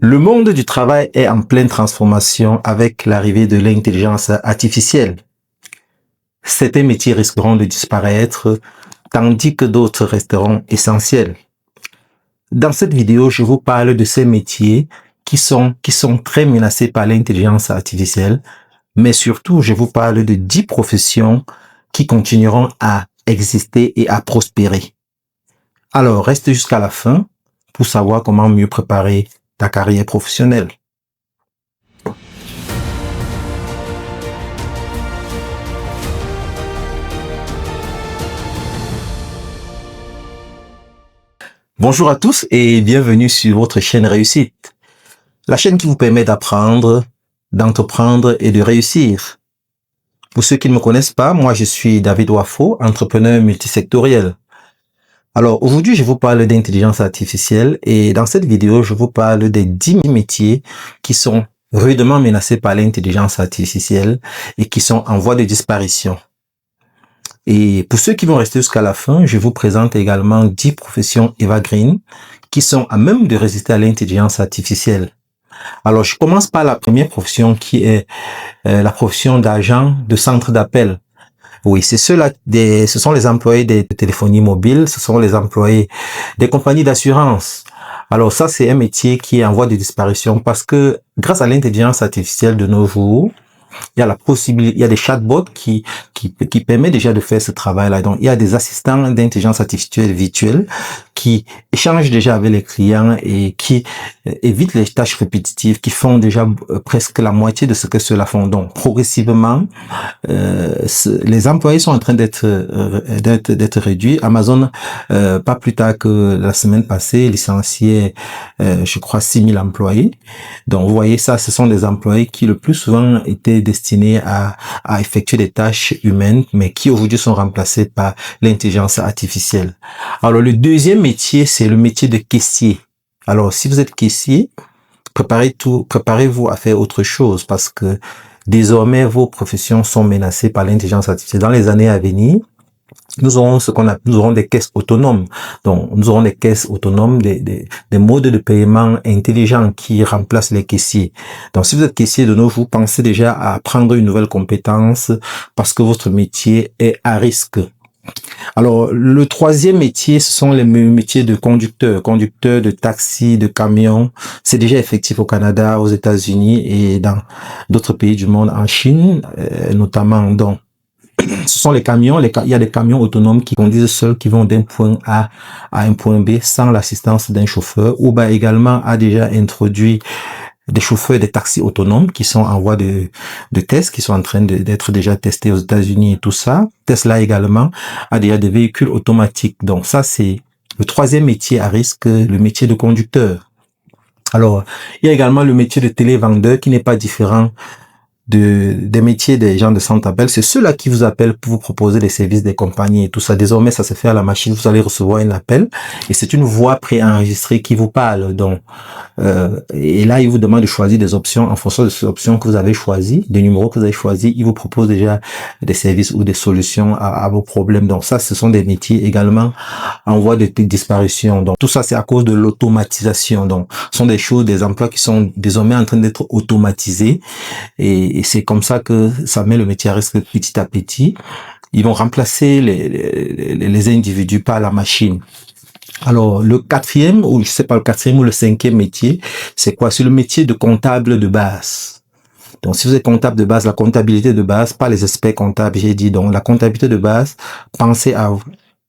Le monde du travail est en pleine transformation avec l'arrivée de l'intelligence artificielle. Certains métiers risqueront de disparaître, tandis que d'autres resteront essentiels. Dans cette vidéo, je vous parle de ces métiers qui sont très menacés par l'intelligence artificielle, mais surtout, je vous parle de 10 professions qui continueront à exister et à prospérer. Alors, reste jusqu'à la fin pour savoir comment mieux préparer ta carrière professionnelle. Bonjour à tous et bienvenue sur votre chaîne Réussite, la chaîne qui vous permet d'apprendre, d'entreprendre et de réussir. Pour ceux qui ne me connaissent pas, moi je suis David Wafo, entrepreneur multisectoriel. Alors aujourd'hui, je vous parle d'intelligence artificielle et dans cette vidéo, je vous parle des 10 métiers qui sont rudement menacés par l'intelligence artificielle et qui sont en voie de disparition. Et pour ceux qui vont rester jusqu'à la fin, je vous présente également 10 professions evergreen qui sont à même de résister à l'intelligence artificielle. Alors, je commence par la première profession qui est la profession d'agent de centre d'appel. Oui, ce sont les employés des téléphonies mobiles, ce sont les employés des compagnies d'assurance. Alors ça, c'est un métier qui est en voie de disparition parce que grâce à l'intelligence artificielle de nos jours, il y a la possibilité, il y a des chatbots qui permettent déjà de faire ce travail-là. Donc, il y a des assistants d'intelligence artificielle virtuelle qui échangent déjà avec les clients et qui évitent les tâches répétitives, qui font déjà presque la moitié de ce que ceux-là font. Donc, progressivement, les employés sont en train d'être réduits. Amazon, pas plus tard que la semaine passée, licenciait, je crois, 6000 employés. Donc, vous voyez ça, ce sont des employés qui le plus souvent étaient destinés à effectuer des tâches humaines, mais qui aujourd'hui sont remplacés par l'intelligence artificielle. Alors, le deuxième métier, c'est le métier de caissier. Alors, si vous êtes caissier, préparez-vous à faire autre chose parce que désormais, vos professions sont menacées par l'intelligence artificielle. Dans les années à venir, nous aurons des caisses autonomes. Donc, nous aurons des caisses autonomes, des modes de paiement intelligents qui remplacent les caissiers. Donc, si vous êtes caissier de nos jours, pensez déjà à prendre une nouvelle compétence parce que votre métier est à risque. Alors, le troisième métier, ce sont les métiers de conducteur de taxi, de camion. C'est déjà effectif au Canada, aux États-Unis et dans d'autres pays du monde, en Chine, notamment. Donc, ce sont les camions, il y a des camions autonomes qui conduisent seuls, qui vont d'un point A à un point B sans l'assistance d'un chauffeur. Uber également a déjà introduit des chauffeurs des taxis autonomes qui sont en voie de test, qui sont en train d'être déjà testés aux États-Unis et tout ça. Tesla également a déjà des véhicules automatiques. Donc ça, c'est le troisième métier à risque, le métier de conducteur. Alors, il y a également le métier de télévendeur qui n'est pas différent des métiers des gens de centre d'appel. C'est ceux-là qui vous appellent pour vous proposer des services des compagnies et tout ça. Désormais, ça se fait à la machine. Vous allez recevoir un appel et c'est une voix préenregistrée qui vous parle. Donc, et là, il vous demande de choisir des options en fonction de ces options que vous avez choisies, des numéros que vous avez choisis. Il vous propose déjà des services ou des solutions à vos problèmes. Donc ça, ce sont des métiers également en voie de disparition. Donc tout ça, c'est à cause de l'automatisation. Donc, ce sont des choses, des emplois qui sont désormais en train d'être automatisés et c'est comme ça que ça met le métier à risque petit à petit. Ils vont remplacer les individus par la machine. Alors, le quatrième, ou je sais pas, le quatrième ou le cinquième métier, c'est quoi? C'est le métier de comptable de base. Donc, si vous êtes comptable de base, la comptabilité de base, pas les experts comptables, j'ai dit. Donc, la comptabilité de base, pensez à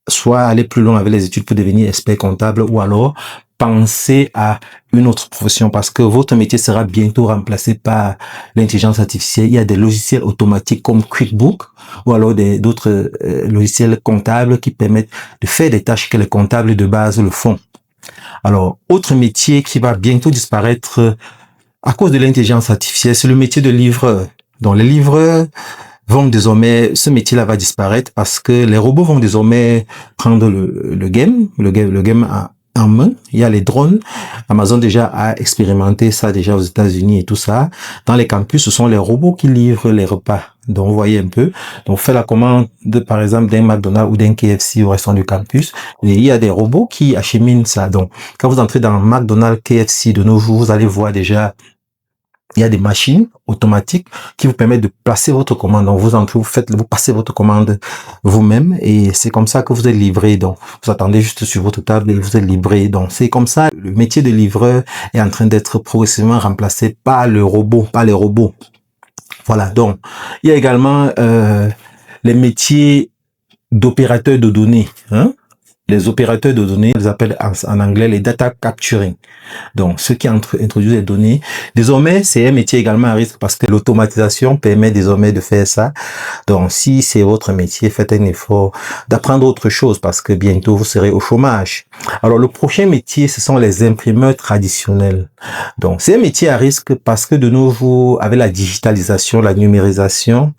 soit aller plus loin avec les études pour devenir expert comptable ou alors pensez à une autre profession parce que votre métier sera bientôt remplacé par l'intelligence artificielle. Il y a des logiciels automatiques comme QuickBooks ou alors d'autres logiciels comptables qui permettent de faire des tâches que les comptables de base le font. Alors, autre métier qui va bientôt disparaître à cause de l'intelligence artificielle, c'est le métier de livreur. Donc, les livreurs ce métier-là va disparaître parce que les robots vont désormais prendre le game en main. Il y a les drones. Amazon déjà a expérimenté ça déjà aux États-Unis et tout ça. Dans les campus, ce sont les robots qui livrent les repas. Donc, vous voyez un peu. Donc, vous faites la commande par exemple, d'un McDonald's ou d'un KFC au restaurant du campus. Et il y a des robots qui acheminent ça. Donc, quand vous entrez dans McDonald's, KFC de nos jours, vous allez voir déjà il y a des machines automatiques qui vous permettent de placer votre commande. Donc, vous entrez, vous passez votre commande vous-même et c'est comme ça que vous êtes livré. Donc, vous attendez juste sur votre table et vous êtes livré. Donc, c'est comme ça. Le métier de livreur est en train d'être progressivement remplacé par le robot, par les robots. Voilà. Donc, il y a également les métiers d'opérateurs de données. Les opérateurs de données, ils appellent en anglais les data capturing. Donc, ceux qui introduisent les données. Désormais, c'est un métier également à risque parce que l'automatisation permet désormais de faire ça. Donc, si c'est votre métier, faites un effort d'apprendre autre chose parce que bientôt, vous serez au chômage. Alors, le prochain métier, ce sont les imprimeurs traditionnels. Donc, c'est un métier à risque parce que de nos jours, avec la digitalisation, la numérisation,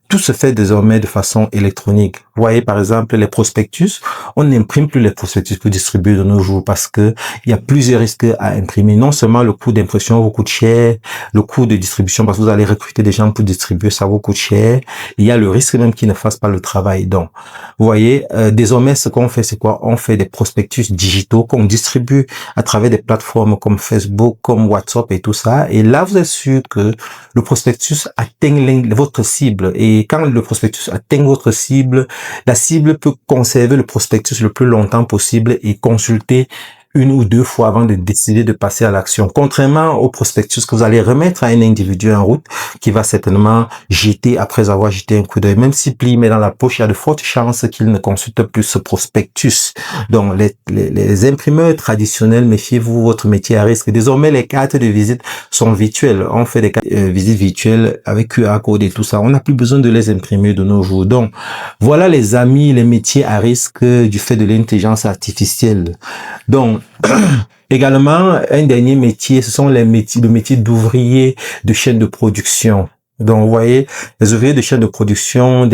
tout se fait désormais de façon électronique. Vous voyez, par exemple, les prospectus. On n'imprime plus les prospectus pour distribuer de nos jours parce que il y a plusieurs risques à imprimer. Non seulement le coût d'impression vous coûte cher, le coût de distribution parce que vous allez recruter des gens pour distribuer, ça vous coûte cher. Il y a le risque même qu'ils ne fassent pas le travail. Donc, vous voyez, désormais, ce qu'on fait, c'est quoi? On fait des prospectus digitaux qu'on distribue à travers des plateformes comme Facebook, comme WhatsApp et tout ça. Et là, vous êtes sûr que le prospectus atteint votre cible. Et quand le prospectus atteint votre cible, la cible peut conserver le prospectus le plus longtemps possible et consulter une ou deux fois avant de décider de passer à l'action. Contrairement au prospectus que vous allez remettre à un individu en route qui va certainement jeter après avoir jeté un coup d'œil. Même si pli met dans la poche, il y a de fortes chances qu'il ne consulte plus ce prospectus. Donc, les imprimeurs traditionnels, méfiez-vous, votre métier à risque. Désormais, les cartes de visite sont virtuelles. On fait des cartes de visite virtuelles avec QR code et tout ça. On n'a plus besoin de les imprimer de nos jours. Donc, voilà les amis, les métiers à risque du fait de l'intelligence artificielle. Donc, également, un dernier métier, ce sont le métier d'ouvrier de chaîne de production. Donc, vous voyez, les ouvriers de chaîne de production,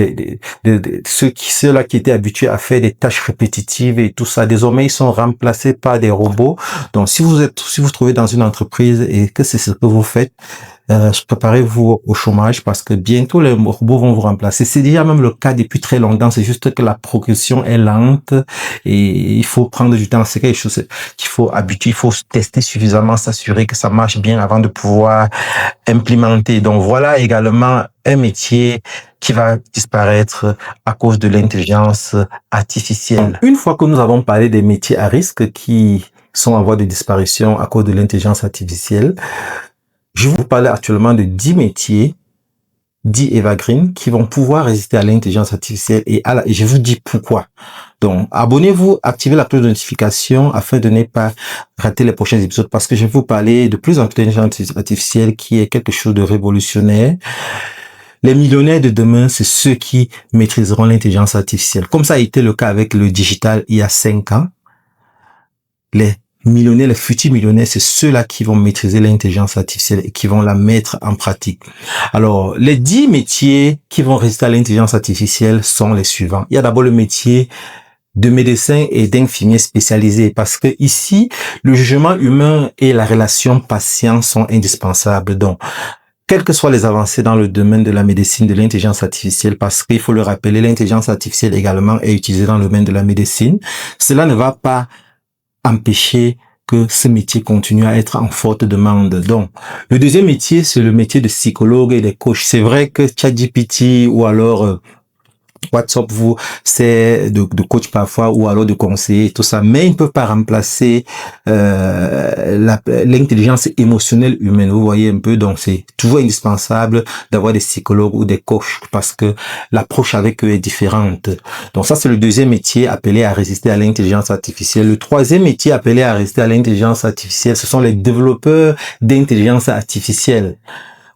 ceux-là qui étaient habitués à faire des tâches répétitives et tout ça, désormais, ils sont remplacés par des robots. Donc, si vous trouvez dans une entreprise et que c'est ce que vous faites, préparez-vous au chômage parce que bientôt les robots vont vous remplacer. C'est déjà même le cas depuis très longtemps. C'est juste que la progression est lente et il faut prendre du temps. C'est quelque chose qu'il faut habituer, il faut tester suffisamment, s'assurer que ça marche bien avant de pouvoir implémenter. Donc voilà également un métier qui va disparaître à cause de l'intelligence artificielle. Une fois que nous avons parlé des métiers à risque qui sont en voie de disparition à cause de l'intelligence artificielle, je vais vous parler actuellement de 10 métiers, 10 evergreen qui vont pouvoir résister à l'intelligence artificielle et je vous dis pourquoi. Donc, abonnez-vous, activez la cloche de notification afin de ne pas rater les prochains épisodes parce que je vais vous parler de plus en plus d'intelligence artificielle qui est quelque chose de révolutionnaire. Les millionnaires de demain, c'est ceux qui maîtriseront l'intelligence artificielle. Comme ça a été le cas avec le digital il y a 5 ans. Les futurs millionnaires, c'est ceux-là qui vont maîtriser l'intelligence artificielle et qui vont la mettre en pratique. Alors, les 10 métiers qui vont résister à l'intelligence artificielle sont les suivants. Il y a d'abord le métier de médecin et d'infirmier spécialisé parce que ici, le jugement humain et la relation patient sont indispensables. Donc, quelles que soient les avancées dans le domaine de la médecine, de l'intelligence artificielle, parce qu'il faut le rappeler, l'intelligence artificielle également est utilisée dans le domaine de la médecine, cela ne va pas empêcher que ce métier continue à être en forte demande. Donc, le deuxième métier, c'est le métier de psychologue et de coach. C'est vrai que ChatGPT ou alors WhatsApp vous c'est de coach parfois ou alors de conseiller tout ça, mais ils ne peuvent pas remplacer l'intelligence émotionnelle humaine. Vous voyez un peu, donc c'est toujours indispensable d'avoir des psychologues ou des coachs parce que l'approche avec eux est différente. Donc ça c'est le deuxième métier appelé à résister à l'intelligence artificielle. Le troisième métier appelé à résister à l'intelligence artificielle, ce sont les développeurs d'intelligence artificielle.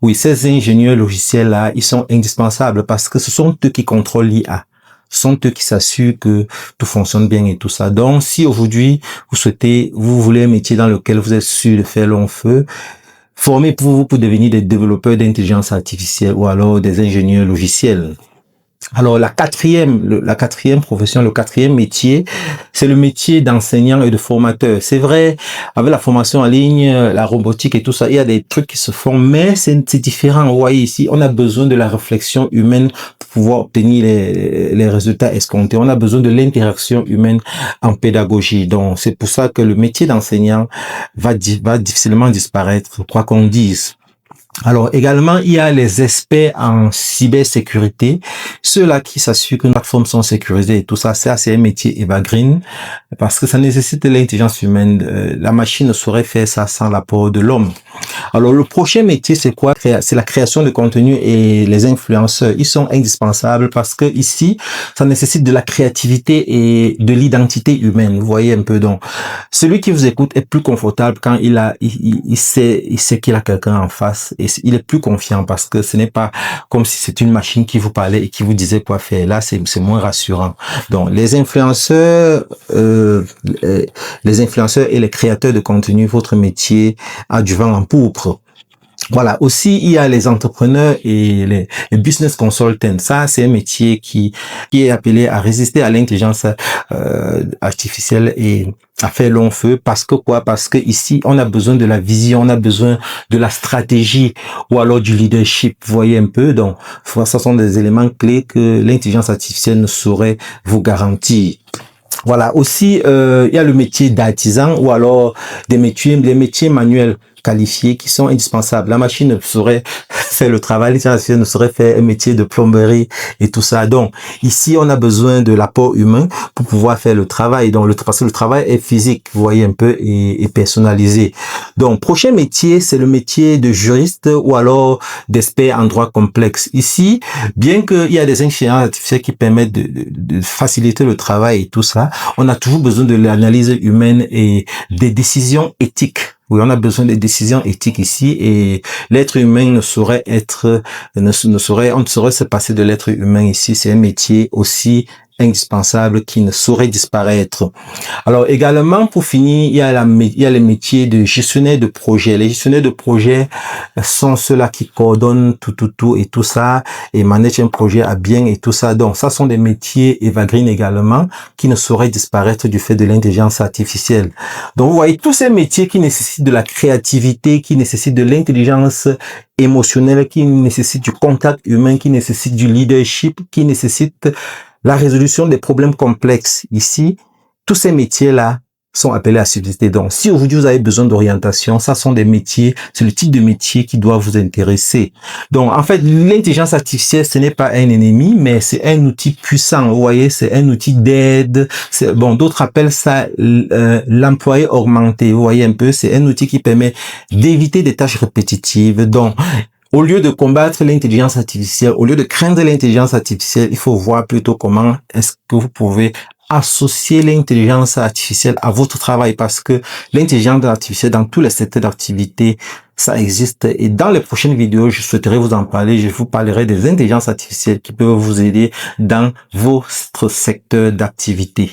Oui, ces ingénieurs logiciels-là, ils sont indispensables parce que ce sont eux qui contrôlent l'IA. Ce sont eux qui s'assurent que tout fonctionne bien et tout ça. Donc, si aujourd'hui, vous voulez un métier dans lequel vous êtes sûr de faire long feu, formez-vous pour devenir des développeurs d'intelligence artificielle ou alors des ingénieurs logiciels. Alors, la quatrième profession, le quatrième métier, c'est le métier d'enseignant et de formateur. C'est vrai, avec la formation en ligne, la robotique et tout ça, il y a des trucs qui se font, mais c'est différent. Vous voyez ici, on a besoin de la réflexion humaine pour pouvoir obtenir les résultats escomptés. On a besoin de l'interaction humaine en pédagogie. Donc, c'est pour ça que le métier d'enseignant va difficilement disparaître, quoi qu'on dise. Alors également, il y a les experts en cybersécurité, ceux-là qui s'assurent que nos plateformes sont sécurisées et tout ça, c'est un métier evergreen parce que ça nécessite l'intelligence humaine. La machine ne saurait faire ça sans l'apport de l'homme. Alors le prochain métier, c'est quoi? C'est la création de contenu et les influenceurs. Ils sont indispensables parce que ici, ça nécessite de la créativité et de l'identité humaine. Vous voyez un peu, donc celui qui vous écoute est plus confortable quand il sait qu'il a quelqu'un en face et il est plus confiant parce que ce n'est pas comme si c'était une machine qui vous parlait et qui vous disait quoi faire. Là, c'est moins rassurant. Donc les influenceurs et les créateurs de contenu, votre métier a du vent en poupe. Voilà. Aussi, il y a les entrepreneurs et les business consultants. Ça, c'est un métier qui est appelé à résister à l'intelligence artificielle et à faire long feu. Parce que quoi? Parce que ici, on a besoin de la vision, on a besoin de la stratégie ou alors du leadership. Vous voyez un peu. Donc, ça sont des éléments clés que l'intelligence artificielle ne saurait vous garantir. Voilà. Aussi, il y a le métier d'artisan ou alors les métiers manuels qualifiés qui sont indispensables. La machine ne saurait faire le travail, l'intelligence ne saurait faire un métier de plomberie et tout ça. Donc, ici, on a besoin de l'apport humain pour pouvoir faire le travail. Donc, parce que le travail est physique, vous voyez un peu, et personnalisé. Donc, prochain métier, c'est le métier de juriste ou alors d'expert en droit complexe. Ici, bien qu'il y a des intelligences artificielles qui permettent de faciliter le travail et tout ça, on a toujours besoin de l'analyse humaine et des décisions éthiques. Oui, on a besoin des décisions éthiques ici et l'être humain on ne saurait se passer de l'être humain ici. C'est un métier aussi indispensable qui ne saurait disparaître. Alors également, pour finir, il y a les métiers de gestionnaire de projet. Les gestionnaires de projet sont ceux-là qui coordonnent tout et tout ça et managent un projet à bien et tout ça. Donc, ça sont des métiers evergreen également qui ne sauraient disparaître du fait de l'intelligence artificielle. Donc, vous voyez, tous ces métiers qui nécessitent de la créativité, qui nécessitent de l'intelligence émotionnelle, qui nécessitent du contact humain, qui nécessitent du leadership, qui nécessitent la résolution des problèmes complexes. Ici, tous ces métiers-là sont appelés à subsister. Donc, si aujourd'hui vous avez besoin d'orientation, ça sont des métiers, c'est le type de métier qui doit vous intéresser. Donc, en fait, l'intelligence artificielle, ce n'est pas un ennemi, mais c'est un outil puissant. Vous voyez, c'est un outil d'aide. Bon, d'autres appellent ça l'employé augmenté. Vous voyez un peu, c'est un outil qui permet d'éviter des tâches répétitives. Donc, au lieu de combattre l'intelligence artificielle, au lieu de craindre l'intelligence artificielle, il faut voir plutôt comment est-ce que vous pouvez associer l'intelligence artificielle à votre travail parce que l'intelligence artificielle dans tous les secteurs d'activité, ça existe. Et dans les prochaines vidéos, je souhaiterais vous en parler. Je vous parlerai des intelligences artificielles qui peuvent vous aider dans votre secteur d'activité.